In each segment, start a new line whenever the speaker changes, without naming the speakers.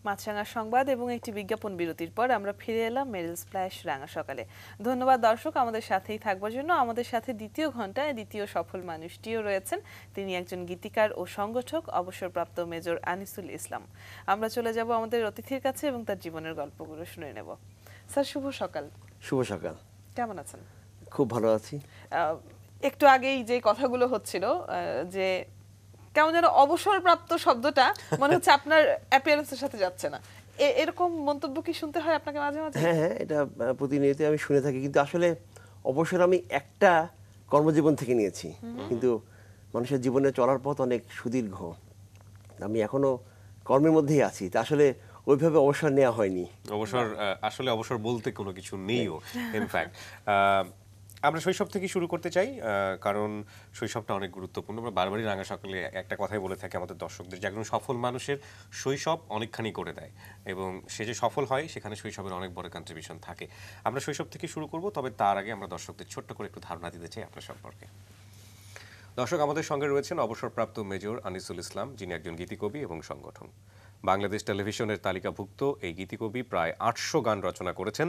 মাছরাঙা সংবাদ এবং একটি বিজ্ঞাপন বিরতির পর আমরা ফিরে এলাম মেরিল স্প্ল্যাশ রাঙা সকালে। ধন্যবাদ দর্শক আমাদের সাথেই থাকবার জন্য। আমাদের সাথে দ্বিতীয় ঘন্টায় দ্বিতীয় সফল মানুষটিও রয়েছেন। তিনি একজন গীতিকার ও সংগঠক, অবসরপ্রাপ্ত মেজর আনিসুল ইসলাম। আমরা চলে যাব আমাদের অতিথির কাছে এবং তার জীবনের গল্পগুলো শুনে নেব। স্যার, শুভ সকাল।
শুভ সকাল।
কেমন আছেন?
খুব ভালো আছি।
একটু আগেই যে কথাগুলো হচ্ছিল যে কেমন যেন অবসরপ্রাপ্ত শব্দটা মনে হচ্ছে আপনার অ্যাপিয়ারেন্সের সাথে যাচ্ছে না, এরকম মন্তব্য কি শুনতে হয় আপনাকে মাঝে মাঝে?
হ্যাঁ হ্যাঁ, এটা প্রতিনিয়ত আমি শুনে থাকি, কিন্তু আসলে অবসর আমি একটা কর্মজীবন থেকে নিয়েছি, কিন্তু মানুষের জীবনে চলার পথ অনেক সুদীর্ঘ। আমি এখনো কর্মের মধ্যেই আছি, তা আসলে ওইভাবে অবসর নেওয়া হয়নি।
অবসর আসলে অবসর বলতে কোনো কিছু নেইও ইনফ্যাক্ট। আমরা শৈশব থেকে শুরু করতে চাই, কারণ শৈশবটা অনেক গুরুত্বপূর্ণ। আমরা বারবারই রাঙা সকালে একটা কথাই বলে থাকি আমাদের দর্শকদের, যে একজন সফল মানুষের শৈশব অনেকখানি করে দেয়, এবং সে যে সফল হয় সেখানে শৈশবের অনেক বড় কন্ট্রিবিউশন থাকে। আমরা শৈশব থেকে শুরু করব, তবে তার আগে আমরা দর্শকদের ছোট্ট করে একটু ধারণা দিতে চাই আপনার সম্পর্কে। দর্শক, আমাদের সঙ্গে রয়েছেন অবসরপ্রাপ্ত মেজর আনিসুল ইসলাম, যিনি একজন গীতিকবি এবং সংগঠক। বাংলাদেশ টেলিভিশনের তালিকাভুক্ত এই গীতিকবি প্রায় ৮০০ গান রচনা করেছেন,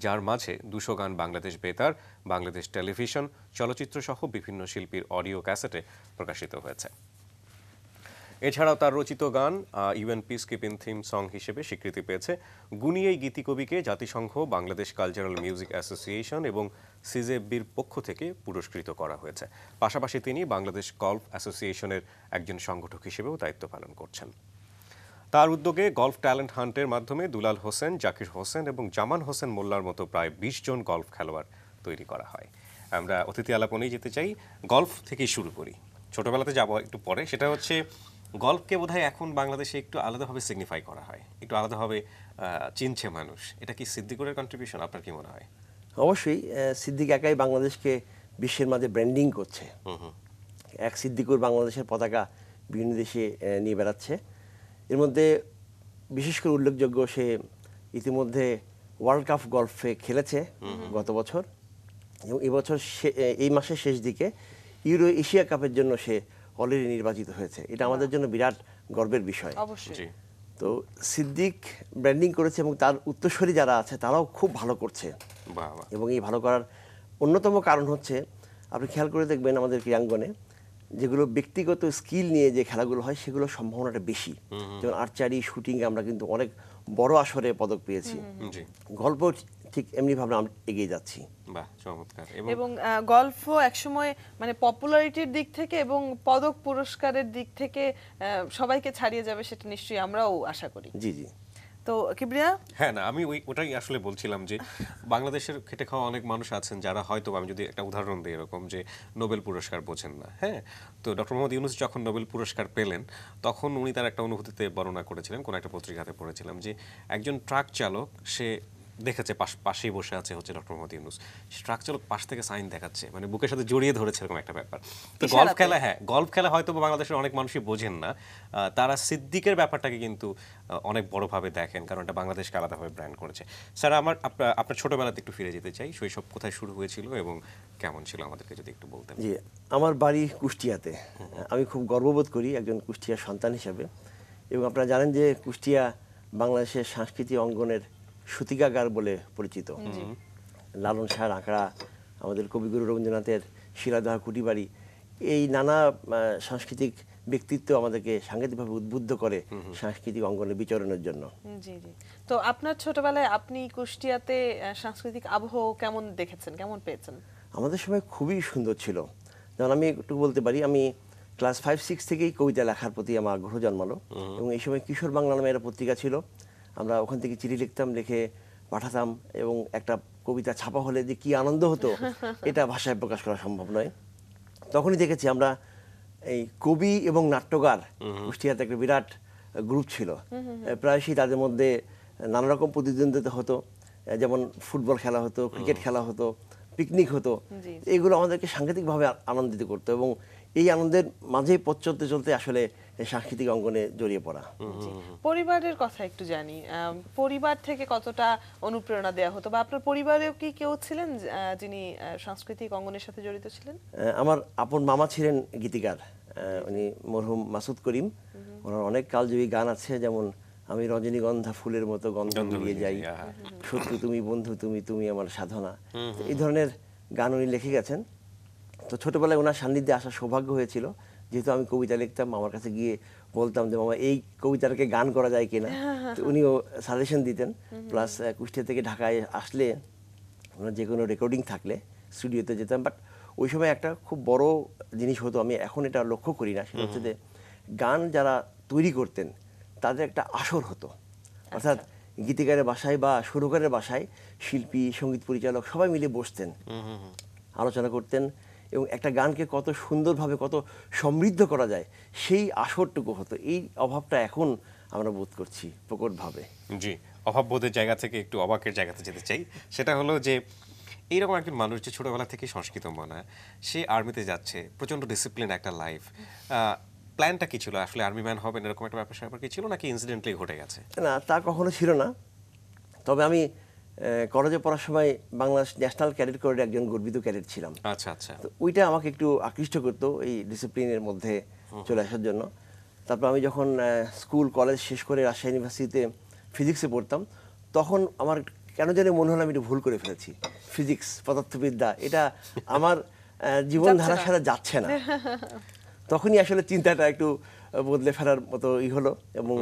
যার মাঝে ২০০ গান বাংলাদেশ বেতার, বাংলাদেশ টেলিভিশন, চলচ্চিত্র সহ বিভিন্ন শিল্পীর অডিও ক্যাসেটে প্রকাশিত হয়েছে। এছাড়াও তার রচিত গান UN peace keeping theme song হিসেবে স্বীকৃতি পেয়েছে। গুণী এই গীতিকবিকে জাতিসংঘ, বাংলাদেশ কালচারাল মিউজিক অ্যাসোসিয়েশন এবং সিজেবির পক্ষ থেকে পুরস্কৃত করা হয়েছে। পাশাপাশি তিনি বাংলাদেশ গল্ফ অ্যাসোসিয়েশনের একজন সংগঠক হিসেবেও দায়িত্ব পালন করছেন। তার উদ্যোগে গল্ফ ট্যালেন্ট হান্টের মাধ্যমে দুলাল হোসেন, জাকির হোসেন এবং জামান হোসেন মোল্লার মতো প্রায় ২০ জন গল্ফ খেলোয়াড় তৈরি করা হয়। আমরা অতিথি আলাপনেই যেতে চাই, গল্ফ থেকেই শুরু করি। ছোটবেলাতে যাব একটু পরে, সেটা হচ্ছে গল্ফকে বোধহয় এখন বাংলাদেশে একটু আলাদাভাবে সিগনিফাই করা হয়, একটু আলাদাভাবে চিনছে মানুষ। এটা কি সিদ্দিকুরের কন্ট্রিবিউশন, আপনার কি মনে হয়?
অবশ্যই সিদ্দিক একাই বাংলাদেশকে বিশ্বের মাঝে ব্র্যান্ডিং করছে। এক সিদ্দিকুর বাংলাদেশের পতাকা বিভিন্ন দেশে নিয়ে বেড়াচ্ছে। এর মধ্যে বিশেষ করে উল্লেখযোগ্য, সে ইতিমধ্যে ওয়ার্ল্ড কাপ গল্ফে খেলেছে গত বছর, এবং এবছর এই মাসের শেষ দিকে ইউরো এশিয়া কাপের জন্য সে অলরেডি নির্বাচিত হয়েছে। এটা আমাদের জন্য বিরাট গর্বের বিষয়।
অবশ্যই।
তো সিদ্দিক ব্র্যান্ডিং করেছে, এবং তার উত্তরসূরি যারা আছে তারাও খুব ভালো করছে। এবং এই ভালো করার অন্যতম কারণ হচ্ছে, আপনি খেয়াল করে দেখবেন আমাদের ক্রীড়াঙ্গনে যেগুলো ব্যক্তিগত স্কিল নিয়ে যে খেলাগুলো হয় সেগুলোর সম্ভাবনাটা বেশি। যেমন আর্চারি, শুটিংয়ে আমরা কিন্তু অনেক বড় আসরে পদক পেয়েছি। গল্প ঠিক এমনিভাবে আমরা এগিয়ে যাচ্ছি।
এবং গল্ফও একসময় মানে পপুলারিটির দিক থেকে এবং পদক পুরস্কারের দিক থেকে সবাইকে ছাড়িয়ে যাবে, সেটা নিশ্চয়ই আমরাও আশা করি।
জি জি।
তো কিবরিয়া?
হ্যাঁ, না, আমি ওটাই আসলে বলছিলাম যে বাংলাদেশের খেটে খাওয়া অনেক মানুষ আছেন যারা হয়তো, আমি যদি একটা উদাহরণ দিই এরকম, যে নোবেল পুরস্কার বোঝেন না। হ্যাঁ, তো ডক্টর মোহাম্মদ ইউনূস যখন নোবেল পুরস্কার পেলেন, তখন উনি তার একটা অনুভূতিতে বর্ণনা করেছিলেন, কোন একটা পত্রিকাতে পড়েছিলাম, যে একজন ট্রাক চালক, সে দেখেছে পাশেই বসে আছে হচ্ছে ডক্টর মোহাম্মদ ইউনূস, ট্রাক চালক পাশ থেকে সাইন দেখাচ্ছে, মানে বুকের সাথে জড়িয়ে ধরেছে, এরকম একটা ব্যাপার। তো গল্ফ খেলা হয়তো বাংলাদেশের অনেক মানুষই বোঝেন না, তারা সিদ্দিকের ব্যাপারটাকে কিন্তু অনেক বড়ভাবে দেখেন, কারণ এটা বাংলাদেশকে আলাদাভাবে ব্র্যান্ড করেছে। স্যার, আপনার ছোটবেলাতে একটু ফিরে যেতে চাই, শৈশব কোথায় শুরু হয়েছিল এবং কেমন ছিল, আমাদেরকে যদি একটু বলতেন।
জি, আমার বাড়ি কুষ্টিয়াতে। আমি খুব গর্ববোধ করি একজন কুষ্টিয়ার সন্তান হিসেবে। এবং আপনারা জানেন যে কুষ্টিয়া বাংলাদেশের সাংস্কৃতিক অঙ্গনের সূতিকাগার বলে পরিচিত। লালন শাহর আঁকড়া, আমাদের কবিগুরু রবীন্দ্রনাথের শিলাদহ কুটিবাড়ি, এই নানা সাংস্কৃতিক ব্যক্তিত্ব আমাদেরকে সাংঘাতিকভাবে উদ্বুদ্ধ করে সাংস্কৃতিক অঙ্গনে বিচরণের জন্য।
জি জি। তো আপনার ছোটবেলায় আপনি কুষ্টিয়াতে সাংস্কৃতিক আবহ কেমন দেখেছেন, কেমন পেয়েছেন?
আমাদের সময় খুবই সুন্দর ছিল। যেমন আমি একটু বলতে পারি, আমি ক্লাস 5-6 থেকেই কবিতা লেখার প্রতি আমার আগ্রহ জন্মালো। এবং এই সময় কিশোর বাংলা নামে একটা পত্রিকা ছিল, আমরা ওখান থেকে চিঠি লিখতাম, লিখে পাঠাতাম, এবং একটা কবিতা ছাপা হলে যে কি আনন্দ হতো এটা ভাষায় প্রকাশ করা সম্ভব নয়। তখনই দেখেছি আমরা এই কবি এবং নাট্যকার কুষ্টিয়াতে একটা বিরাট গ্রুপ ছিল। প্রায়শই তাদের মধ্যে নানা রকম প্রতিদ্বন্দ্বিতা হতো, যেমন ফুটবল খেলা হতো, ক্রিকেট খেলা হতো, পিকনিক হতো। এগুলো আমাদেরকে সাংঘাতিকভাবে আনন্দিত করতো, এবং এই আনন্দের মাঝেই পথ চলতে চলতে আসলে সাংস্কৃতিক অঙ্গনে জড়িয়ে পড়া।
পরিবারের কথা একটু জানি, পরিবার থেকে কতটা অনুপ্রেরণা দেওয়া হতো, বা আপনার পরিবারেও কি কেউ ছিলেন যিনি সাংস্কৃতিক অঙ্গনের সাথে জড়িত ছিলেন?
আমার আপন মামা ছিলেন গীতিকার, উনি মরহুম মাসুদ করিম। ওনার অনেক কালজয়ী গান আছে, যেমন আমি রজনীগন্ধা ফুলের মতো গন্ধ
গন্ধ
মিলিয়ে
মিলিয়ে
যাই,
যাই, আহা।
শত্রু তুমি বন্ধু তুমি, তুমি আমার সাধনা। তো এই ধরনের গান উনি লিখে গেছেন। তো ছোটবেলায় ওনার সান্নিধ্যে আসার সৌভাগ্য হয়েছিল, যেহেতু আমি কবিতা লিখতাম, আমার কাছে গিয়ে বলতাম যে মামা এই কবিতাটাকে গান করা যায় কিনা। তো উনিও সাজেশন দিতেন। প্লাস কুষ্টিয়া থেকে ঢাকায় আসলে ওনার যে কোনো রেকর্ডিং থাকলে স্টুডিওতে যেতাম। বাট ওই সময় একটা খুব বড় জিনিস হতো, আমি এখন এটা লক্ষ্য করি না, সেটা হচ্ছে যে গান যারা তৈরি করতেন তাদের একটা আসর হতো। অর্থাৎ গীতিকারের বাসায় বা সুরকারের বাসায় শিল্পী, সঙ্গীত পরিচালক সবাই মিলে বসতেন, আলোচনা করতেন, এবং একটা গানকে কত সুন্দরভাবে কত সমৃদ্ধ করা যায় সেই আসরটুকু হতো। এই অভাবটা এখন আমরা বোধ করছি প্রকটভাবে।
জি, অভাববোধের জায়গা থেকে একটু অবাকের জায়গাতে যেতে চাই। সেটা হলো যে এইরকম একজন মানুষ যে ছোটবেলা থেকে সংস্কৃত মনা, সে আর্মিতে যাচ্ছে, প্রচন্ড ডিসিপ্লিন একটা লাইফ। প্ল্যানটা কি ছিল আসলে আর্মি ম্যান হবেন এরকম একটা ব্যাপার কি ছিল, নাকি ইনসিডেন্টলি ঘটে গেছে?
না, তা কখনো ছিল না। তবে আমি কলেজে পড়ার সময় বাংলাদেশ ন্যাশনাল ক্যাডেট কোরের একজন গর্বিত ক্যাডেট ছিলাম।
আচ্ছা আচ্ছা।
তো ওইটা আমাকে একটু আকৃষ্ট করতো এই ডিসিপ্লিনের মধ্যে চলে আসার জন্য। তারপর আমি যখন স্কুল কলেজ শেষ করে রাজশাহী ইউনিভার্সিটিতে ফিজিক্সে পড়তাম, তখন আমার কেন জানি মনে হলো আমি একটু ভুল করে ফেলেছি। ফিজিক্স, পদার্থবিদ্যা, এটা আমার জীবনধারার সাথে যাচ্ছে না। তখনই আসলে চিন্তাটা একটু বদলে ফেলার মতো হলো। এবং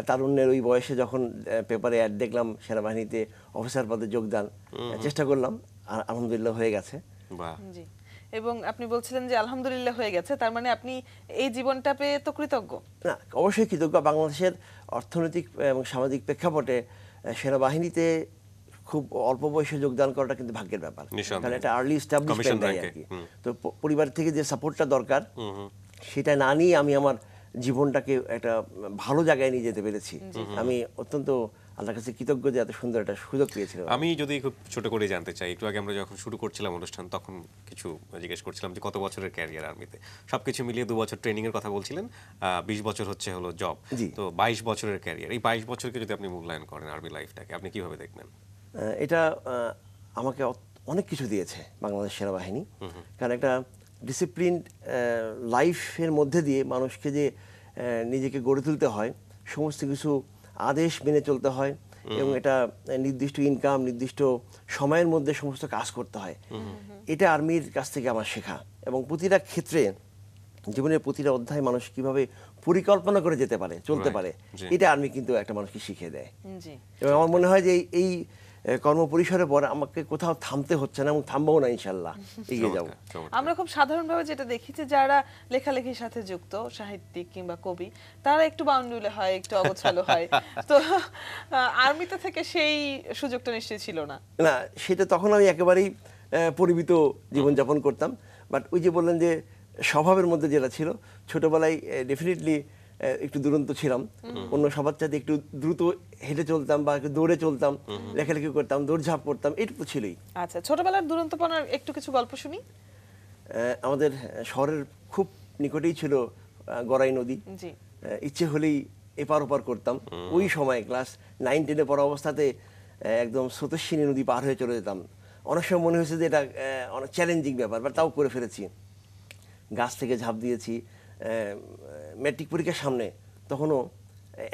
তারুণ্যের ওই বয়সে যখন পেপারে অ্যাড দেখলাম সেনাবাহিনীতে অফিসার পদে যোগদান, চেষ্টা করলাম, আর আলহামদুলিল্লাহ হয়ে গেছে।
বাহ।
জি। এবং আপনি বলছিলেন যে আলহামদুলিল্লাহ হয়ে গেছে, তার মানে আপনি এই জীবনটা পেয়ে তো কৃতজ্ঞ।
না, অবশ্যই কৃতজ্ঞ। বাংলাদেশের অর্থনৈতিক এবং সামাজিক প্রেক্ষাপটে সেনাবাহিনীতে খুব অল্প বয়সে যোগদান করাটা কিন্তু ভাগ্যের ব্যাপার,
নিঃসন্দেহে।
কারণ এটা আর্লি এস্টাবলিশমেন্ট
Commission
দেয়
rank-এ,
আর কি।
হুম।
তো পরিবার থেকে যে সাপোর্টটা দরকার সেটা না নিয়ে আমি আমার জীবনটাকে একটা ভালো জায়গায় নিয়ে যেতে পেরেছি। আমি অত্যন্ত আল্লাহর কাছে কৃতজ্ঞ যে এত সুন্দর একটা সুযোগ পেয়েছিলাম।
আমি যদি খুব ছোট করে জানতে চাই, একটু আগে আমরা যখন শুরু করছিলাম অনুষ্ঠান তখন কিছু জিজ্ঞেস করছিলাম যে কত বছরের ক্যারিয়ার আর্মিতে, সবকিছু মিলিয়ে 2 বছর ট্রেনিং এর কথা বলছিলেন, 20 বছর হলো জব।
জি।
তো 22 বছরের ক্যারিয়ার, এই 22 বছরকে যদি আপনি মূল্যায়ন করেন আর্মি লাইফটাকে, আপনি কিভাবে দেখবেন?
এটা আমাকে অনেক কিছু দিয়েছে বাংলাদেশ সেনাবাহিনী। কারণ একটা ডিসিপ্লিন লাইফের মধ্যে দিয়ে মানুষকে যে নিজেকে গড়ে তুলতে হয়, সমস্ত কিছু আদেশ মেনে চলতে হয়, এবং এটা নির্দিষ্ট ইনকাম, নির্দিষ্ট সময়ের মধ্যে সমস্ত কাজ করতে হয়। এটা আর্মির কাছ থেকে আমার শেখা। এবং প্রতিটা ক্ষেত্রে জীবনের প্রতিটা অধ্যায় মানুষ কিভাবে পরিকল্পনা করে যেতে পারে, চলতে
Right,
পারে,
জি।
এটা আর্মি কিন্তু একটা মানুষকে শিখিয়ে দেয়।
জি।
এবং আমার মনে হয় যে এই কর্মপরিসরের পর আমাকে কোথাও থামতে হচ্ছে না, এবং থামবো না, ইনশাল্লাহ এগিয়ে যাব।
চমৎকার, চমৎকার।
আমরা খুব সাধারণভাবে যেটা দেখি যে যারা লেখালেখির সাথে যুক্ত, সাহিত্যিক কিংবা কবি, তারা একটু বাউন্ডুলে হয়, একটু অগোছালো হয়। তো আর্মিতে থেকে সেই সুযোগটা নিশ্চয়ই ছিল না।
না, সেটা তখন আমি একেবারেই পরিমিত জীবনযাপন করতাম। বাট ওই যে বললেন যে স্বভাবের মধ্যে যেটা ছিল, ছোটবেলায় ডেফিনেটলি একটু দুরন্ত ছিলাম। অন্য সবার চাইতে একটু দ্রুত হেঁটে চলতাম বা একটু দৌড়ে চলতাম, লেখালেখি করতাম, দৌড়ঝাঁপ করতাম, এটা তো ছিলই।
আচ্ছা, ছোটবেলার দুরন্তপনার একটু কিছু গল্প শুনি।
আমাদের শহরের খুব নিকটেই ছিল গড়াই নদী।
জি।
ইচ্ছে হলেই এপার ওপার করতাম। ওই সময় ক্লাস 9-10-এ পড়া অবস্থাতে একদম স্রোতস্বিনী নদী পার হয়ে চলে যেতাম। অনেক সময় মনে হয়েছে যে এটা অনেক চ্যালেঞ্জিং ব্যাপার, বাট তাও করে ফেলেছি। গাছ থেকে ঝাঁপ দিয়েছি। ম্যাট্রিক পরীক্ষার সামনে, তখনও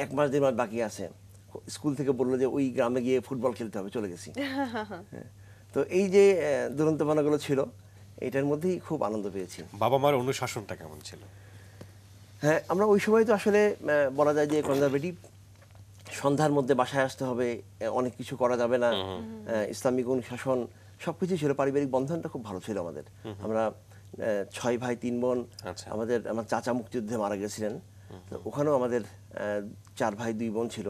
1 মাস 1.5 মাস বাকি আছে। স্কুল থেকে বললো যে ওই গ্রামে গিয়ে ফুটবল খেলতে হবে, চলে গেছি। হ্যাঁ। তো এই যে দুরন্তপনাগুলো ছিল, এটার মধ্যেই খুব আনন্দ পেয়েছি।
বাবা মার অনুশাসনটা কেমন ছিল?
হ্যাঁ, আমরা ওই সময় তো আসলে বলা যায় যে কনজারভেটিভ। সন্ধ্যার মধ্যে বাসায় আসতে হবে, অনেক কিছু করা যাবে না, ইসলামিক অনুশাসন সবকিছু ছিল। পারিবারিক বন্ধনটা খুব ভালো ছিল আমাদের। আমরা 6 ভাই 3 বোন।
আচ্ছা।
আমার চাচা মুক্তিযুদ্ধে মারা গেছিলেন, তো ওখানেও আমাদের 4 ভাই 2 বোন ছিল।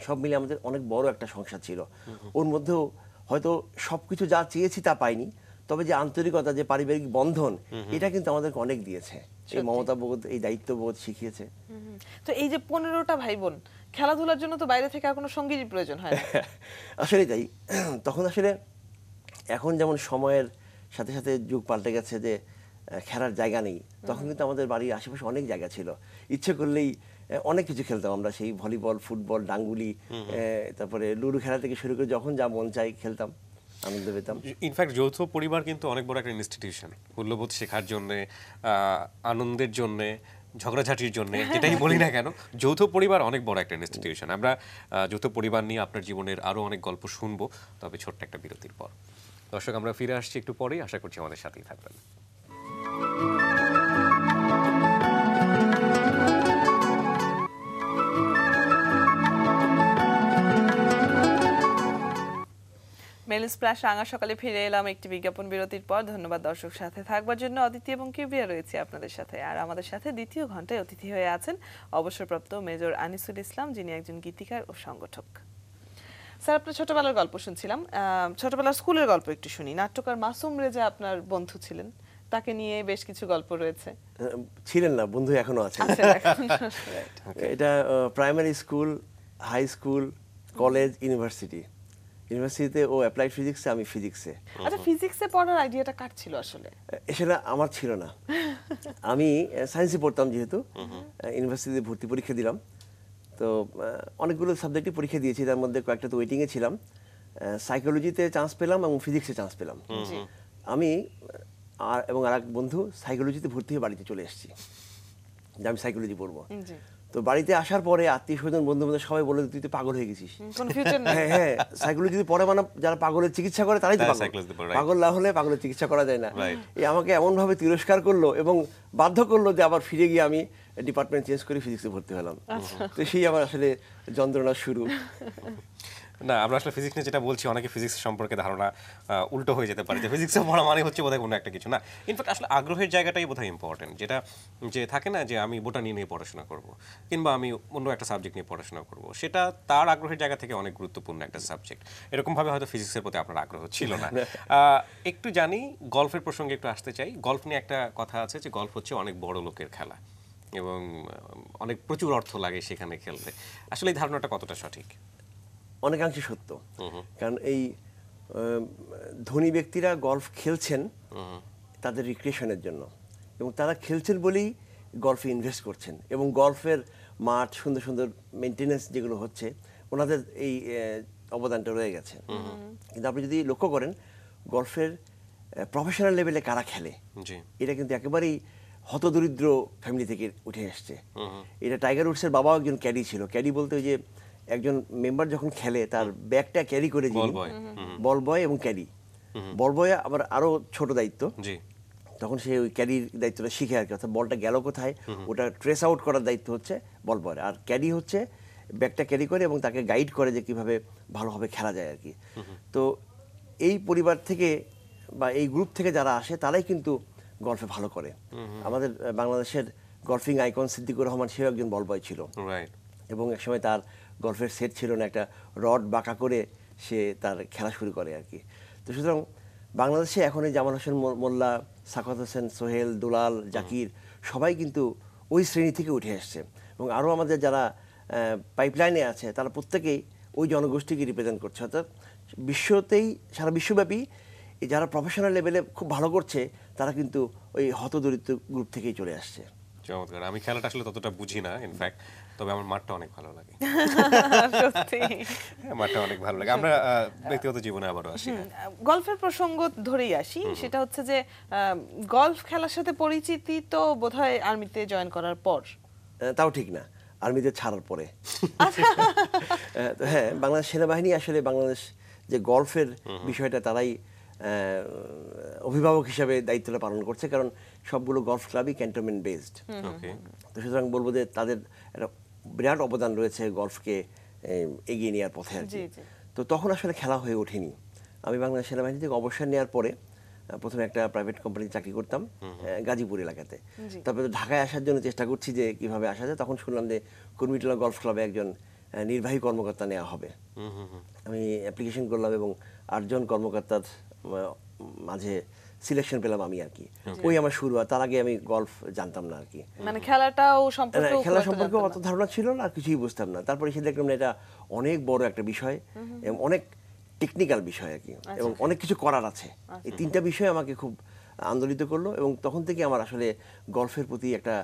সব মিলে আমাদের অনেক বড় একটা সংসার ছিল। ওর মধ্যেও হয়তো সবকিছু যা চেয়েছি তা পাইনি, তবে যে আন্তরিকতা, যে পারিবারিক বন্ধন, এটা কিন্তু আমাদেরকে অনেক দিয়েছে। এই মমতাবোধ, এই দায়িত্ববোধ শিখিয়েছে।
তো এই যে 15টা ভাই বোন, খেলাধুলার জন্য তো বাইরে থেকে আর কোনো সঙ্গীর প্রয়োজন হয় না।
আসলে তাই। তখন আসলে এখন যেমন সময়ের সাথে সাথে যুগ পাল্টে গেছে, যে খেলার জায়গা নেই, তখন কিন্তু আমাদের বাড়ির আশেপাশে অনেক জায়গা ছিল। ইচ্ছে করলেই অনেক কিছু খেলতাম আমরা, সেই ভলিবল, ফুটবল, ডাঙ্গুলি, তারপরে লুডো খেলা থেকে শুরু করে যখন যা মন চাই খেলতাম, আনন্দ পেতাম।
ইনফ্যাক্ট যৌথ পরিবার কিন্তু অনেক বড় একটা ইনস্টিটিউশন, মূল্যবোধ শেখার জন্যে, আনন্দের জন্যে, ঝগড়াঝাটির জন্য, যেটাই বলি না কেন, যৌথ পরিবার অনেক বড় একটা ইনস্টিটিউশন। আমরা যৌথ পরিবার নিয়ে আপনার জীবনের আরো অনেক গল্প শুনবো, তবে ছোট্ট একটা বিরতির পর। দর্শক, আমরা ফিরে আসছি একটু পরেই, আশা করছি আমাদের সাথেই থাকবেন।
মেল স্প্ল্যাশ রাঙা সকালে ফিরে এলাম একটি বিজ্ঞাপন বিরতির পর। ধন্যবাদ দর্শক, সাথে থাকবার জন্য। অদিতি এবং কিবরিয়া রয়েছে আপনাদের সাথে, আর আমাদের সাথে দ্বিতীয় ঘন্টায় অতিথি হয়ে আছেন অবসরপ্রাপ্ত মেজর আনিসুল ইসলাম, যিনি একজন গীতিকার ও সংগঠক। স্যার, আপনার ছোটবেলার গল্প শুনছিলাম, ছোটবেলার স্কুলের গল্প একটু শুনি। নাট্যকার মাসুম রেজা আপনার বন্ধু ছিলেন, তাকে নিয়ে বেশ কিছু গল্প রয়েছে।
ছিলেন না, বন্ধু এখনো আছে।
আচ্ছা, এখন
এটা primary school, high school, college, ইউনিভার্সিটিতে ও অ্যাপ্লাইড ফিজিক্সে, আমি ফিজিক্সে।
আচ্ছা, ফিজিক্সে পড়ার আইডিয়াটা কার ছিল আসলে?
সেটা আমার ছিল না। আমি সায়েন্সে পড়তাম, যেহেতু ইউনিভার্সিটিতে ভর্তি পরীক্ষা দিলাম, তো অনেকগুলো সাবজেক্টে পরীক্ষা দিয়েছি, তার মধ্যে কয়েকটা তো ওয়েটিংয়ে ছিলাম। সাইকোলজিতে চান্স পেলাম এবং ফিজিক্সে চান্স পেলাম। আমি এবং আর এক বন্ধু সাইকোলজিতে ভর্তি হয়ে বাড়িতে চলে এসেছি যে আমি সাইকোলজি পড়বো। তো বাড়িতে আসার পরে আত্মীয় স্বজন, বন্ধু বান্ধব সবাই বলে, তুই তো পাগল হয়ে গেছিস। হ্যাঁ, সাইকোলজি যদি পড়ে, মানে যারা পাগলের চিকিৎসা করে তারাই তো পাগল না হলে পাগলের চিকিৎসা করা যায় না। এই আমাকে এমন ভাবে তিরস্কার করলো এবং বাধ্য করলো যে আবার ফিরে গিয়ে আমি ডিপার্টমেন্ট চেঞ্জ করে ফিজিক্সে ভর্তি হলাম। তো সেই আমার আসলে যন্ত্রণা শুরু।
না, আমরা আসলে ফিজিক্স নিয়ে যেটা বলছি, অনেকে ফিজিক্স সম্পর্কে ধারণা উল্টো হয়ে যেতে পারে, যে ফিজিক্সে পড়া মানে হচ্ছে বোধহয় কোনো একটা কিছু না। ইনফ্যাক্ট আসলে আগ্রহের জায়গাটাই বোধহয় ইম্পর্টেন্ট, যেটা যে থাকে না যে আমি বোটানি নিয়ে পড়াশোনা করব, কিংবা আমি অন্য একটা সাবজেক্ট নিয়ে পড়াশোনা করব, সেটা তার আগ্রহের জায়গা থেকে অনেক গুরুত্বপূর্ণ একটা সাবজেক্ট। এরকমভাবে হয়তো ফিজিক্সের প্রতি আপনার আগ্রহ ছিল না। একটু জানি, গল্ফের প্রসঙ্গে একটু আসতে চাই। গল্ফ নিয়ে একটা কথা আছে যে গল্ফ হচ্ছে অনেক বড় লোকের খেলা এবং অনেক প্রচুর অর্থ লাগে সেখানে খেলতে। আসলে এই ধারণাটা কতটা সঠিক?
অনেকাংশে সত্য, কারণ এই ধনী ব্যক্তিরা গলফ খেলছেন তাদের রিক্রিয়েশনের জন্য, এবং তারা খেলছেন বলেই গলফে ইনভেস্ট করছেন, এবং গলফের মাঠ, সুন্দর সুন্দর মেনটেনেন্স যেগুলো হচ্ছে, ওনাদের এই অবদানটা রয়ে গেছে। কিন্তু আপনি যদি লক্ষ্য করেন, গলফের প্রফেশনাল লেভেলে কারা খেলে, এটা কিন্তু একেবারেই হতদরিদ্র ফ্যামিলি থেকে উঠে এসছে। এটা টাইগার উডসের বাবাও একজন ক্যাডি ছিল। ক্যাডি বলতে ওই যে একজন মেম্বার যখন খেলে, তার ব্যাগটা ক্যারি করে, বল বয় এবং ক্যাডি। বল বয় আবার আরো ছোট দায়িত্ব, তখন সে ওই ক্যাডির দায়িত্বটা শিখে আর কি, অর্থাৎ বলটা গেল কোথায় ওটা ট্রেস আউট করার দায়িত্ব হচ্ছে বল বয়, আর ক্যাডি হচ্ছে ব্যাগটা ক্যারি করে এবং তাকে গাইড করে যে কিভাবে ভালোভাবে খেলা যায় আর কি। তো এই পরিবার থেকে বা এই গ্রুপ থেকে যারা আসে, তারাই কিন্তু গলফে ভালো করে। আমাদের বাংলাদেশের গলফিং আইকন সিদ্দিকুর রহমান, সেও একজন বল বয় ছিল, এবং একসময় তার গলফের সেট ছিল না, একটা রড বাঁকা করে সে তার খেলা শুরু করে আর কি। তো সুতরাং বাংলাদেশে এখন এই জামাল হোসেন মোল্লা, সাখাওয়াত হোসেন, সোহেল, দুলাল, জাকির সবাই কিন্তু ওই শ্রেণী থেকে উঠে এসছে, এবং আরও আমাদের যারা পাইপলাইনে আছে, তারা প্রত্যেকেই ওই জনগোষ্ঠীকে রিপ্রেজেন্ট করছে। অর্থাৎ বিশ্বতেই, সারা বিশ্বব্যাপী যারা প্রফেশনাল লেভেলে খুব ভালো করছে, তারা কিন্তু ওই হতদরিদ্র গ্রুপ থেকেই চলে আসছে।
চমৎকার। আমি খেলাটা আসলে ততটা বুঝি না ইনফ্যাক্ট, তবে আমার মাঠটা অনেক ভালো লাগে।
সত্যি
মাঠটা অনেক ভালো লাগে। আমরা ব্যক্তিগত জীবনে আবারও আসি,
গলফের প্রসঙ্গ ধরেই আসি। সেটা হচ্ছে যে গলফ খেলার সাথে পরিচিতি তো বোধহয় আর্মিতে জয়েন করার পর।
তাও ঠিক না, আর্মিতে ছাড়ার পরে। হ্যাঁ, বাংলাদেশ সেনাবাহিনী আসলে বাংলাদেশ যে গলফের বিষয়টা তারাই অভিভাবক হিসাবে দায়িত্বটা পালন করছে, কারণ সবগুলো গলফ ক্লাবই ক্যান্টনমেন্ট বেসড। তো সুতরাং বলবো যে তাদের একটা বিরাট অবদান রয়েছে গলফকে এগিয়ে নেওয়ার পথে আর কি। তো তখন আসলে খেলা হয়ে ওঠেনি। আমি বাংলাদেশ সেনাবাহিনী থেকে অবসর নেওয়ার পরে প্রথমে একটা প্রাইভেট কোম্পানিতে চাকরি করতাম গাজীপুর এলাকাতে। তারপরে ঢাকায় আসার জন্য চেষ্টা করছি যে কিভাবে আসা যায়। তখন শুনলাম যে কুর্মিটোলা গলফ ক্লাবে একজন নির্বাহী কর্মকর্তা নেওয়া হবে। আমি অ্যাপ্লিকেশন করলাম এবং 8 জন কর্মকর্তার মাঝে সিলেকশন পেলাম আমি আর কি। ওই আমার শুরু। তার আগে আমি গলফ জানতাম না আর কি,
মানে খেলাটাও সম্পর্কে,
খেলা সম্পর্কে অত ধারণা ছিল না, আর কিছুই বুঝতাম না। তারপরে এসে দেখলাম না এটা অনেক বড় একটা বিষয় এবং অনেক টেকনিক্যাল বিষয় আর কি, এবং অনেক কিছু করার আছে। এই 3টা বিষয় আমাকে খুব আন্দোলিত করলো, এবং তখন থেকে আমার আসলে গলফের প্রতি একটা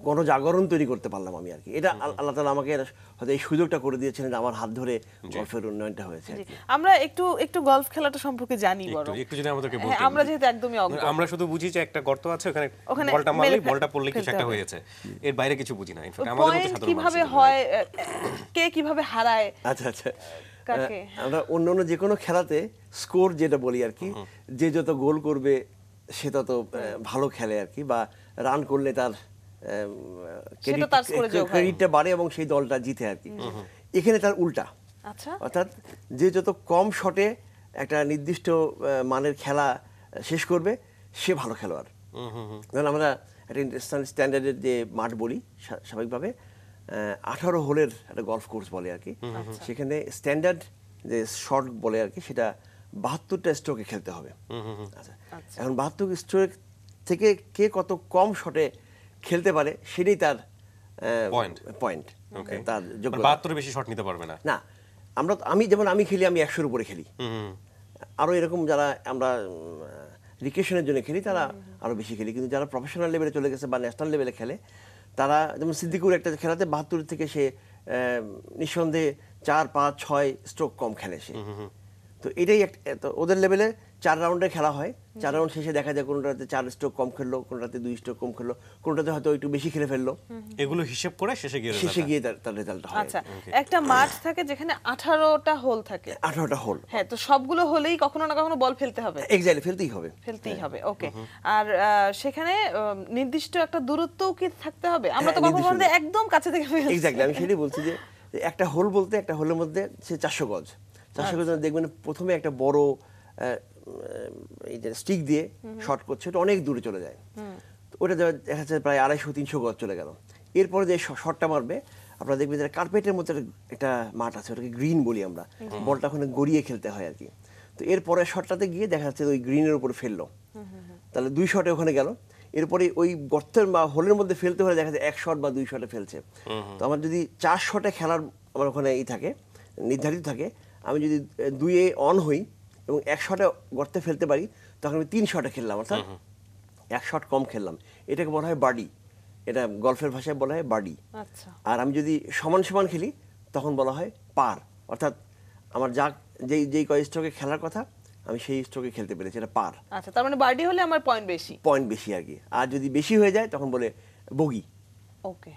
গণজাগরণ তৈরি করতে পারলাম আমি আর কি। এটা আল্লাহ তাআলা আমাকে হয়তো এই সুযোগটা করে দিয়েছিলেন যে আমার হাত ধরে গল্ফের উন্নয়নটা হয়েছে আর
জি,
কি।
আমরা একটু একটু গলফ খেলাটা সম্পর্কে জানি বড়।
একটু যদি আমাদেরকে
হ্যাঁ,
বলতেন।
আমরা যেহেতু একদমই অজ্ঞ।
আমরা শুধু বুঝি যে একটা গর্ত আছে, ওখানে
ওখানে
বলটা
মেরে
মারলেই বলটা পড়লে কিছু
ফেলতে
একটা
হবে।
হয়েছে, এর বাইরে কিছু বুঝি না। ইনফ্যাক্ট আমাদের মতো
পয়েন্ট
সাধারণ
কিভাবে
মানুষের জন্য।
হয়, কে কিভাবে হারায়
আচ্ছা আচ্ছা,
কাকে?
আমরা অন্য যে কোনো খেলাতে স্কোর যেটা বলি আর কি, যে যত গোল করবে সে তত ভালো খেলে আর কি, বা রান করলে তার
সেটা তার score এ যোগ হয়।
ক্রেডিটটা বাড়ে এবং সেই দলটা জিতে আর কি। এখানে তার উল্টা,
আচ্ছা,
অর্থাৎ যে যত কম শটে একটা নির্দিষ্ট মানের খেলা শেষ করবে সে ভালো খেলোয়াড়। ধরুন আমরা একটা ইন্টারন্যাশনাল স্ট্যান্ডার্ডের যে মাঠ বলি স্বাভাবিকভাবে 18 হোলের একটা গলফ কোর্স বলে আর কি, সেখানে স্ট্যান্ডার্ড যে শট বলে আর কি সেটা 72টা স্ট্রোকে খেলতে হবে। আচ্ছা, এখন 72 স্ট্রোক থেকে কে কত কম শটে খেলতে পারে সেটাই তার পয়েন্ট, তার যোগ্যতা।
72 বেশি শট নিতে পারবে না।
না, আমি খেলি, আমি 100-র উপরে খেলি। আরো এরকম যারা আমরা রিক্রিয়েশনের জন্য খেলি তারা আরো বেশি খেলি, কিন্তু যারা প্রফেশনাল লেভেলে চলে গেছে বা ন্যাশনাল লেভেলে খেলে তারা, যেমন সিদ্দিকুর একটা খেলাতে 72 থেকে সে নিঃসন্দেহে 4, 5, 6 স্ট্রোক কম খেলে সে। তো এটাই তো ওদের লেভেলে 4 রাউন্ডে খেলা হয়, 4 রাউন্ড শেষে দেখা যায় কোনটাতে 4 স্ট্রোক কম খেললো, কোনটাতে 2 স্ট্রোক কম খেললো, কোনটাতে হয়তো একটু বেশি খেলে ফেললো।
এগুলো হিসাব করে শেষে গিয়ে
তার রেজাল্ট হয়।
আচ্ছা, একটা মাঠ থাকে যেখানে 18টা হোল থাকে।
18টা হোল,
হ্যাঁ, তো সবগুলো হলেই কখনো না কখনো বল ফেলতে হবে।
এক্স্যাক্টলি ফেলতেই হবে।
ওকে। আর সেখানে নির্দিষ্ট একটা দূরত্বও কি থাকতে হবে? আমরা তো কখনো
নির্দিষ্ট।
একদম কাছে থেকে ফেলছি।
এক্স্যাক্টলি, আমি সেটাই বলছি যে একটা হোল বলতে একটা হোলের মধ্যে সে 400 গজ, 400 গজ দেখবেন প্রথমে একটা বড় এই যে স্টিক দিয়ে শট করছে, ওটা অনেক দূরে চলে যায়। তো ওটা দেখা যাচ্ছে প্রায় 250-300 গজ চলে গেল। এরপরে যে শটটা মারবে আপনারা দেখবেন যে কার্পেটের মধ্যে একটা মাঠ আছে, ওটাকে গ্রিন বলি আমরা, বলটা ওখানে গড়িয়ে খেলতে হয় আর কি। তো এরপরে শটটাতে গিয়ে দেখা যাচ্ছে ওই গ্রিনের উপরে ফেললো, তাহলে 2 শটে ওখানে গেল। এরপরে ওই গর্তের বা হোলের মধ্যে ফেলতে হলে দেখা যায় 1 শট বা 2 শটে ফেলছে। তো আমার যদি 4 শটে খেলার আমার ওখানে থাকে নির্ধারিত থাকে, আমি যদি 2-এ অন হই এবং 1 শটে গর্তে ফেলতে পারি, তখন আমি 3 শটে খেললাম, অর্থাৎ 1 শট কম খেললাম। এটাকে বলা হয় বার্ডি, এটা গলফের ভাষায় বলা হয় বার্ডি।
আচ্ছা,
আর আমি যদি সমান সমান খেলি তখন বলা হয় পার, অর্থাৎ আমার যেই কয় স্ট্রোকে খেলার কথা আমি সেই স্ট্রোকে খেলতে পেরেছি, এটা পার।
আচ্ছা, তার মানে বার্ডি হলে আমার পয়েন্ট বেশি
আর কি। আর যদি বেশি হয়ে যায় তখন বলে বগি।
ওকে।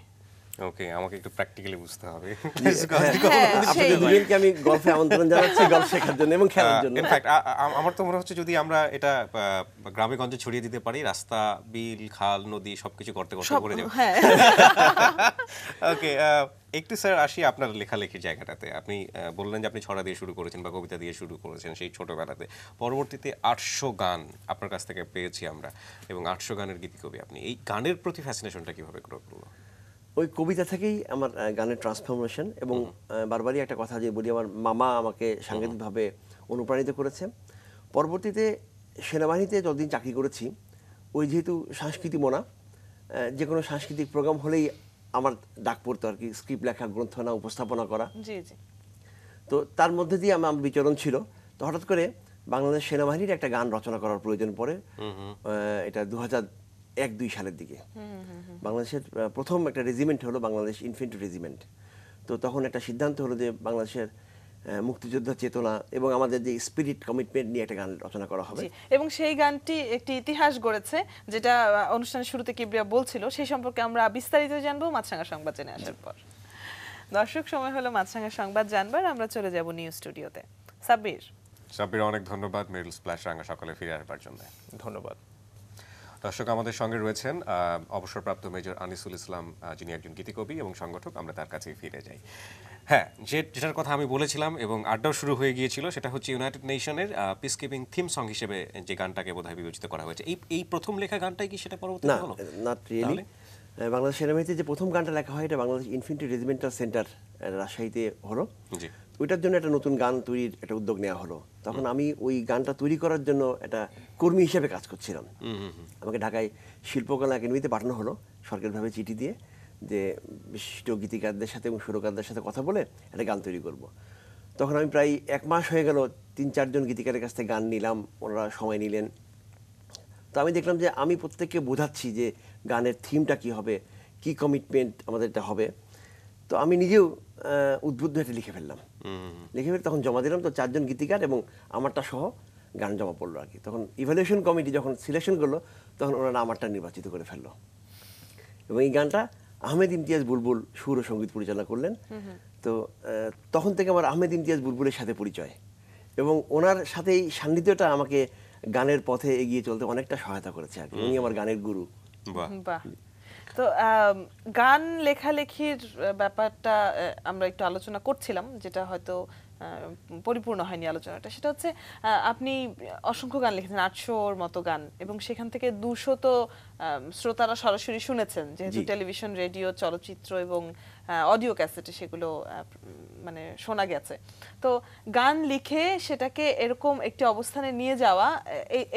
ওকে, আমাকে একটু প্র্যাকটিক্যালি বুঝতে হবে।
আপনাদের দুজনকে আমি গলফে আমন্ত্রণ জানাচ্ছি গলফ শেখার জন্য এবং খেলার জন্য।
ইনফ্যাক্ট আমার তো মনে হচ্ছে যদি আমরা এটা গ্রামে গঞ্জে ছড়িয়ে দিতে পারি, রাস্তা, বিল, খাল, নদী সবকিছু করতে ভরে যাবে।
হ্যাঁ।
ওকে, একটু স্যার আসি আপনার লেখালেখির জায়গাটাতে। আপনি বললেন যে আপনি ছড়া দিয়ে শুরু করেছেন বা কবিতা দিয়ে শুরু করেছেন সেই ছোটবেলাতে। পরবর্তীতে 800 গান আপনার কাছ থেকে পেয়েছি আমরা, এবং 800 গানের গীতিকবি আপনি। এই গানের প্রতি ফ্যাসিনেশনটা কিভাবে গ্রো করলো?
ওই কবিতা থেকেই আমার গানের ট্রান্সফরমেশন, এবং বারবারই একটা কথা যে বলি, আমার মামা আমাকে সাংঘাতিকভাবে অনুপ্রাণিত করেছে। পরবর্তীতে সেনাবাহিনীতে যতদিন চাকরি করেছি, ওই যেহেতু সংস্কৃতি মনা, যে কোনো সাংস্কৃতিক প্রোগ্রাম হলেই আমার ডাক পড়তো আর কি, স্ক্রিপ্ট লেখা, গ্রন্থনা, উপস্থাপনা করা।
জি জি।
তো তার মধ্যে দিয়ে আমার বিচরণ ছিল। তো হঠাৎ করে বাংলাদেশ সেনাবাহিনীর একটা গান রচনা করার প্রয়োজন পড়ে। এটা 2001-2 সালের দিকে। বাংলাদেশের প্রথম একটা রেজিমেন্ট হলো বাংলাদেশ ইনফেন্ট্রি রেজিমেন্ট। তো তখন একটা সিদ্ধান্ত হলো যে বাংলাদেশের মুক্তিযোদ্ধা চেতনা এবং আমাদের যে স্পিরিট, কমিটমেন্ট নিয়ে একটা গান রচনা করা হবে।
এবং সেই গানটি একটি ইতিহাস গড়েছে, যেটা অনুষ্ঠানের শুরুতে কিবরিয়া বলছিল, সেই সম্পর্কে আমরা বিস্তারিত জানবো মাছরাঙা সংবাদ জেনে আসার পর। দর্শক, সময় হলো মাছরাঙা সংবাদ জানবার, আমরা চলে যাব নিউজ স্টুডিওতে। সাব্বির,
অনেক ধন্যবাদ মেরিল স্প্ল্যাশ রাঙা সকালে ফিরে আসবার জন্য।
ধন্যবাদ।
দর্শক, আমাদের সঙ্গে রয়েছেন অবসরপ্রাপ্ত মেজর আনিসুল ইসলাম, যিনি একজন গীতিকবি এবং সংগঠক। আমরা তার কাছেই ফিরে যাই। হ্যাঁ, যেটার কথা আমি বলেছিলাম এবং আড্ডাও শুরু হয়ে গিয়েছিল, সেটা হচ্ছে ইউনাইটেড নেশনের পিস কিপিং থিম সং হিসেবে যে গানটাকে বোধহয় বিবেচিত করা হয়েছে। এই প্রথম লেখা গানটাই কি সেটা পরবর্তীতে হলো?
না, রিয়েলি বাংলাদেশ সেনাবাহিনীতে যে প্রথম গানটা লেখা হয় এটা বাংলাদেশ ইনফেন্ট্রি রেজিমেন্টাল সেন্টার রাজশাহীতে হলো।
জি।
ওইটার জন্য একটা নতুন গান তৈরির একটা উদ্যোগ নেওয়া হলো। তখন আমি ওই গানটা তৈরি করার জন্য একটা কর্মী হিসেবে কাজ করছিলাম। আমাকে ঢাকায় শিল্পকলা একাডেমিতে পাঠানো হলো সরকারিভাবে চিঠি দিয়ে, যে বিশিষ্ট গীতিকারদের সাথে এবং সুরকারদের সাথে কথা বলে একটা গান তৈরি করব। তখন আমি প্রায় 1 মাস হয়ে গেল 3-4 জন গীতিকারের কাছ থেকে গান নিলাম, ওনারা সময় নিলেন। তো আমি দেখলাম যে আমি প্রত্যেককে বোঝাচ্ছি যে গানের থিমটা কি হবে, কি কমিটমেন্ট আমাদের এটা হবে। তো আমি নিজেও উদ্বুদ্ধ এটা লিখে ফেললাম। লিখে ফেলে তখন জমা দিলাম। তো 4 জন গীতিকার এবং আমারটা সহ গান জমা পড়লো আর কি। তখন ইভ্যালুয়েশন কমিটি যখন সিলেকশন করলো তখন ওনারা আমারটা নির্বাচিত করে ফেললো। এবং এই গানটা আহমেদ ইমতিয়াজ বুলবুল সুর ও সঙ্গীত পরিচালনা করলেন। তো তখন থেকে আমার আহমেদ ইমতিয়াজ বুলবুলের সাথে পরিচয়, এবং ওনার সাথে এই সান্নিধ্যটা আমাকে গানের পথে এগিয়ে চলতে অনেকটা সহায়তা করেছে আর কি। উনি আমার গানের গুরু।
বাহ।
বাহ। তো গান লেখালেখির ব্যাপারটা আমরা একটু আলোচনা করছিলাম, যেটা হয়তো পরিপূর্ণ হয়নি আলোচনাটা। সেটা হচ্ছে আপনি অসংখ্য গান লিখেছেন, 800-র মতো গান, এবং সেখান থেকে 200 তো শ্রোতারা সরাসরি শুনেছেন, যেহেতু টেলিভিশন, রেডিও, চলচ্চিত্র এবং অডিও ক্যাসেটে সেগুলো মানে শোনা গেছে। তো গান লিখে সেটাকে এরকম একটি অবস্থানে নিয়ে যাওয়া,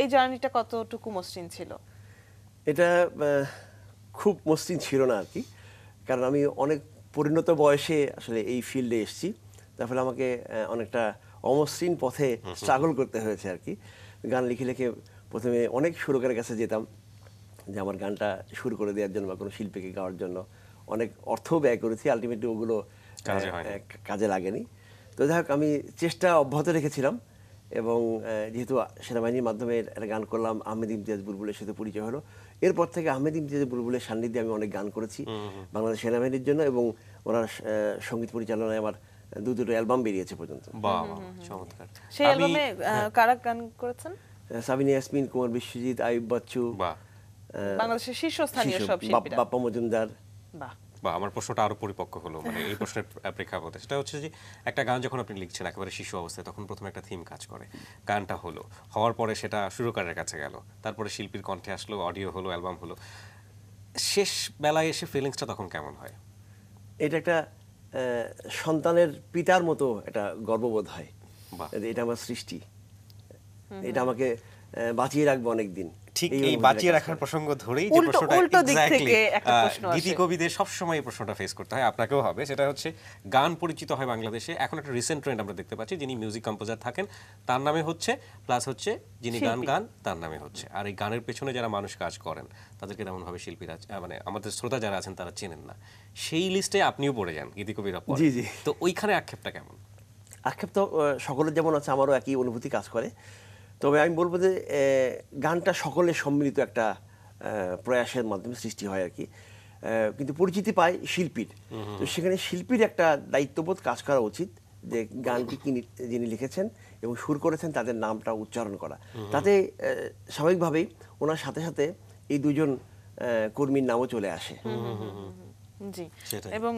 এই জার্নিটা কতটুকু মসৃণ ছিল?
এটা খুব মসৃণ ছিল না আর কি, কারণ আমি অনেক পরিণত বয়সে আসলে এই ফিল্ডে এসেছি। তার ফলে আমাকে অনেকটা অমসৃণ পথে স্ট্রাগল করতে হয়েছে আর কি। গান লিখে লিখে প্রথমে অনেক সুরকারের কাছে যেতাম যে আমার গানটা শুরু করে দেওয়ার জন্য বা কোনো শিল্পীকে গাওয়ার জন্য। অনেক অর্থ ব্যয় করেছি, আলটিমেটলি ওগুলো কাজে লাগেনি। তো যাই হোক, আমি চেষ্টা অব্যাহত রেখেছিলাম, এবং যেহেতু সেনাবাহিনীর মাধ্যমে একটা গান করলাম, আহমেদ ইমতিয়াজ বুলবুলের সাথে পরিচয় হলো। এরপর থেকে আহমেদ ইমতিয়াজ বুলবুলের সান্নিধ্যে আমি অনেক গান করেছি বাংলাদেশ সেনাবাহিনীর জন্য, এবং ওনার সঙ্গীত পরিচালনায় আমার দুটো অ্যালবাম বেরিয়েছে পর্যন্ত।
বাহ, চমৎকার।
সেই অ্যালবামে কারা গান করেছেন?
সাবিনা ইয়াসমিন, কুমার বিশ্বজিৎ, আইয়ুব বাচ্চু,
বাহ,
বাংলাদেশের শীর্ষস্থানীয় সব শিল্পীরা।
বাপ্পা মজুমদার।
বাহ।
বা আমার প্রশ্নটা আরো পরিপক্ক হলো, মানে এই প্রশ্নের প্রেক্ষাপটে। সেটা হচ্ছে যে একটা গান যখন আপনি লিখছেন একেবারে শিশু অবস্থায়, তখন প্রথমে একটা থিম কাজ করে, গানটা হলো, হওয়ার পরে সেটা সুরকারের কাছে গেল, তারপরে শিল্পীর কণ্ঠে আসলো, অডিও হলো, অ্যালবাম হলো, শেষ বেলায় এসে ফিলিংসটা তখন কেমন হয়?
এটা একটা সন্তানের পিতার মতো একটা গর্ববোধ হয়।
বাহ।
এটা আমার সৃষ্টি, এটা আমাকে বাঁচিয়ে রাখবে অনেকদিন।
ঠিক এই
অনুভূতিটা
বাঁচিয়ে
কাজ
রাখার
করে।
প্রসঙ্গ ধরেই যে প্রশ্নটা
উল্টো দিক
এক্স্যাক্টলি
থেকে একটা প্রশ্ন আসে।
গীতি কবিদের সবসময় এই প্রশ্নটা ফেস করতে হয়, আপনাকেও হবে। সেটা হচ্ছে গান পরিচিত হয় বাংলাদেশে, এখন একটা রিসেন্ট ট্রেন্ড আমরা দেখতে পাচ্ছি, যিনি মিউজিক কম্পোজার থাকেন তার নামে হচ্ছে, প্লাস হচ্ছে যিনি গান গান তার নামে হচ্ছে। আর এই গানের পেছনে যারা মানুষ কাজ করেন তাদেরকে তেমনভাবে শিল্পীরা, মানে আমাদের শ্রোতা যারা আছেন তারা চেনেন না। সেই লিস্টে আপনিও পড়ে যান, গীতি কবিরা পড়ে।
জি, জি।
তো ওইখানে আক্ষেপটা কেমন?
আক্ষেপ তো সকলের যেমন আছে, আমারও একই অনুভূতি কাজ করে। তবে আমি বলবো যে গানটা সকলের সম্মিলিত একটা প্রয়াসের মাধ্যমে সৃষ্টি হয় আর কি। কিন্তু পরিচিতি পায় শিল্পীর। তো সেখানে শিল্পীর একটা দায়িত্ববোধ কাজ করা উচিত, যে গানটি যিনি লিখেছেন এবং সুর করেছেন তাদের নামটা উচ্চারণ করা। তাতে স্বাভাবিকভাবেই ওনার সাথে সাথে এই দুজন কর্মীর নামও চলে আসে।
জি,
সেটাই।
এবং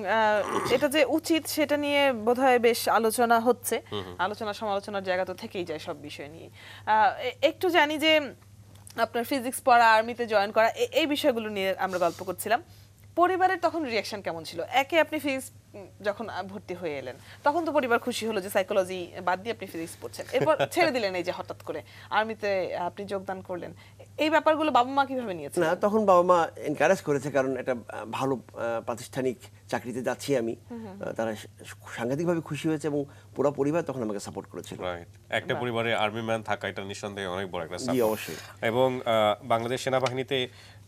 এটা যে উচিত সেটা নিয়ে বোধহয় বেশ আলোচনা হচ্ছে। আলোচনা সমালোচনার জায়গা তো থেকেই যায় সব বিষয় নিয়ে। একটু জানি যে আপনার ফিজিক্স পড়া, আর্মিতে জয়েন করা, এই বিষয়গুলো নিয়ে আমরা গল্প করছিলাম। পরিবারের তখন রিঅ্যাকশন কেমন ছিল? একে আপনি ফিজিক্স যখন ভর্তি হয়ে এলেন, তখন তো পরিবার খুশি হলো যে সাইকোলজি বাদ দিয়ে আপনি ফিজিক্স পড়ছেন, এরপর ছেড়ে দিলেন, এই যে হঠাৎ করে আর্মিতে আপনি যোগদান করলেন, এই ব্যাপারগুলো বাবা মা কিভাবে নিয়েছেন?
না, তখন বাবা মা এনকারেজ করেছে, কারণ একটা ভালো প্রাতিষ্ঠানিক চাকরিতে যাচ্ছি আমি। তারা সাংঘাতিকভাবে খুশি হয়েছে, এবং পুরো পরিবার তখন আমাকে সাপোর্ট করেছিল।
রাইট, একটা পরিবারে আর্মি ম্যান থাকা এটা নিঃসন্দেহে অনেক বড় একটা
জি,
সাপোর্ট।
অবশ্যই।
এবং বাংলাদেশ সেনাবাহিনীতে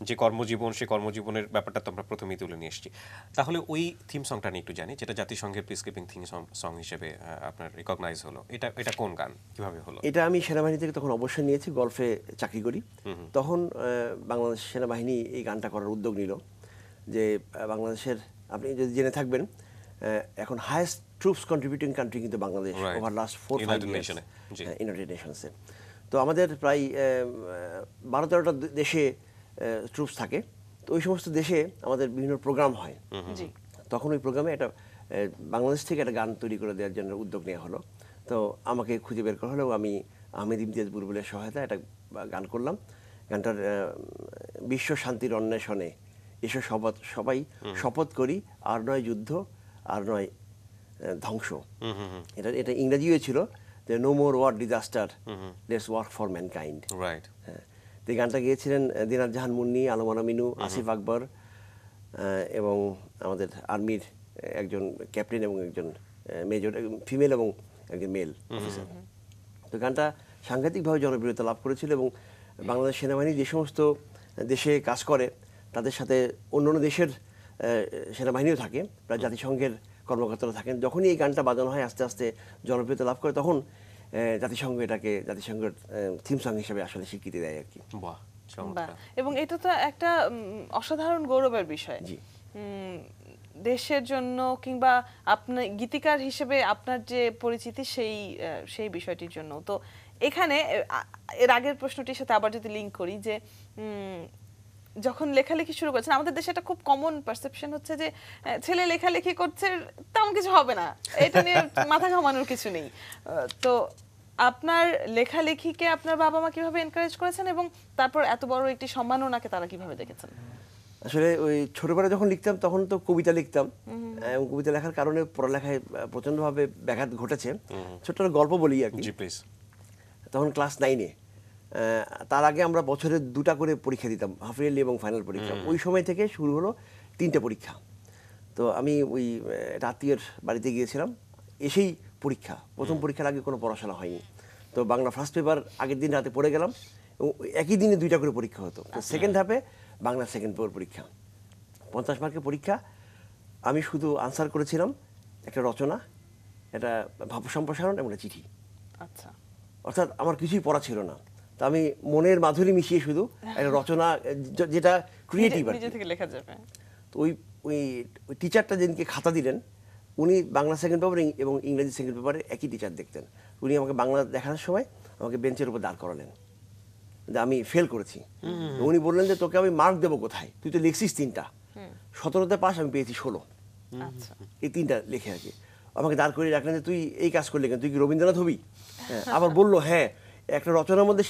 যে কর্মজীবন, সেই কর্মজীবনের ব্যাপারটা তো আমরা প্রথমেই তুলে নিয়ে এসেছি। তাহলে ওই থিম সংটা নিয়ে একটু জানি, যেটা জাতিসংঘের পিসকিপিং থিম সং হিসেবে আপনার রিকগনাইজ হলো। এটা কোন গান, কিভাবে হলো?
এটা আমি সেনাবাহিনী থেকে তখন অবসর নিয়েছি, গলফে চাকরি করি। তখন বাংলাদেশ সেনাবাহিনী এই গানটা করার উদ্যোগ নিল, যে বাংলাদেশের, আপনি যদি জেনে থাকবেন, এখন হায়েস্ট ট্রুপস কন্ট্রিবিউটিং কান্ট্রি কিন্তু Bangladesh, over last 4-5 years United নেশনসে। তো আমাদের প্রায় 12-13টা দেশে ট্রুপস থাকে। তো ওই সমস্ত দেশে আমাদের বিভিন্ন প্রোগ্রাম হয়। তখন ওই প্রোগ্রামে একটা বাংলাদেশ থেকে একটা গান তৈরি করে দেওয়ার জন্য উদ্যোগ নেওয়া হলো। তো আমাকে খুঁজে বের করা হলো, আমি আহমেদ ইমতিয়াজ বুলবুলের সহায়তায় একটা গান করলাম। গানটার বিশ্ব শান্তির অন্বেষণে এসব সবাই শপথ করি, আর নয় যুদ্ধ, আর নয় ধ্বংস। এটা ইংরেজিও ছিল, যে no more war disaster, let's work for mankind.
Right.
হ্যাঁ, তো এই গানটা গেয়েছিলেন দিনাত জাহান মুন্নি, আলমানা মিনু, আসিফ আকবর, এবং আমাদের আর্মির একজন ক্যাপ্টেন এবং একজন মেজর, ফিমেল এবং একজন মেল অফিসার। তো গানটা সাংঘাতিকভাবে জনপ্রিয়তা লাভ করেছিল, এবং বাংলাদেশ সেনাবাহিনী যে সমস্ত দেশে কাজ করে তাদের সাথে অন্যান্য দেশের সেনাবাহিনীও থাকে, প্রায় জাতিসংঘের কর্মকর্তারা থাকেন। যখনই এই গানটা বাজানো হয় আস্তে আস্তে জনপ্রিয়তা লাভ করে, তখন জাতিসংঘ এটাকে জাতিসংঘের থিম সং হিসেবে আসলে স্বীকৃতি দেয় আর কি।
বাহ,
বাহ,
চমৎকার।
এবং এটা তো একটা অসাধারণ গৌরবের বিষয়।
জি।
দেশের জন্য কিংবা আপনি গীতিকার হিসেবে আপনার যে পরিচিতি সেই বিষয়টির জন্য। তো এখানে এর আগের প্রশ্নটির সাথে আবার যদি লিংক করি যে যখন লেখালেখি শুরু করেছেন, আমাদের দেশে একটা খুব কমন পারসেপশন হচ্ছে যে ছেলে লেখালেখি করছে তেমন কিছু হবে না, এটা নিয়ে মাথা ঘামানোর কিছু নেই। তো আপনার লেখালেখিকে আপনার বাবা মা কিভাবে এনকারেজ করেছেন এবং তারপর এত বড় একটি সম্মাননাকে তারা কিভাবে দেখেছেন?
আসলে ওই ছোটবেলায় যখন লিখতাম তখন তো কবিতা লিখতাম, এবং কবিতা লেখার কারণে পড়ালেখায় প্রচণ্ডভাবে ব্যাঘাত ঘটেছে। ছোট্ট একটা গল্প বলি আর কি।
জি প্লিজ।
তখন ক্লাস 9-এ, তার আগে আমরা বছরে 2টা করে পরীক্ষা দিতাম, হাফ ইয়ারলি এবং ফাইনাল পরীক্ষা। ওই সময় থেকে শুরু হলো 3টে পরীক্ষা। তো আমি ওই একটা আত্মীয়ের বাড়িতে গিয়েছিলাম, এসেই পরীক্ষা। প্রথম পরীক্ষার আগে কোনো পড়াশোনা হয়নি। তো বাংলা ফার্স্ট পেপার আগের দিন রাতে পড়ে গেলাম, এবং একই দিনে 2টা করে পরীক্ষা হতো। তো সেকেন্ড হাফে বাংলা সেকেন্ড পেপার পরীক্ষা, 50 মার্কের পরীক্ষা। আমি শুধু আনসার করেছিলাম একটা রচনা, একটা ভাব সম্প্রসারণ এবং একটা চিঠি।
আচ্ছা,
অর্থাৎ আমার কিছুই পড়া ছিল না। তা আমি মনের মাধুরী মিশিয়ে শুধু একটা রচনা, যেটা ক্রিয়েটিভ আর
নিজে
কি।
থেকে লেখা যাবে।
তো ওই ওই টিচারটা যেদিনকে খাতা দিলেন, উনি বাংলা সেকেন্ড পেপার এবং ইংরেজি সেকেন্ড পেপারে একই টিচার দেখতেন। উনি আমাকে বাংলা দেখানোর সময় আমাকে বেঞ্চের উপর দাঁড় করালেন যে আমি ফেল করেছি। উনি বললেন যে তোকে আমি মার্ক দেবো কোথায়, তুই তো লিখছিস 3টা, 17তে পাস, আমি পেয়েছি 16।
আচ্ছা,
এই 3টা লিখে আর কি। আমাকে দাঁড় করিয়ে রাখলেন যে তুই এই কাজ করলি কেন, তুই কি রবীন্দ্রনাথ হবি? হ্যাঁ, আবার বললো হ্যাঁ একটা রচনার মধ্যে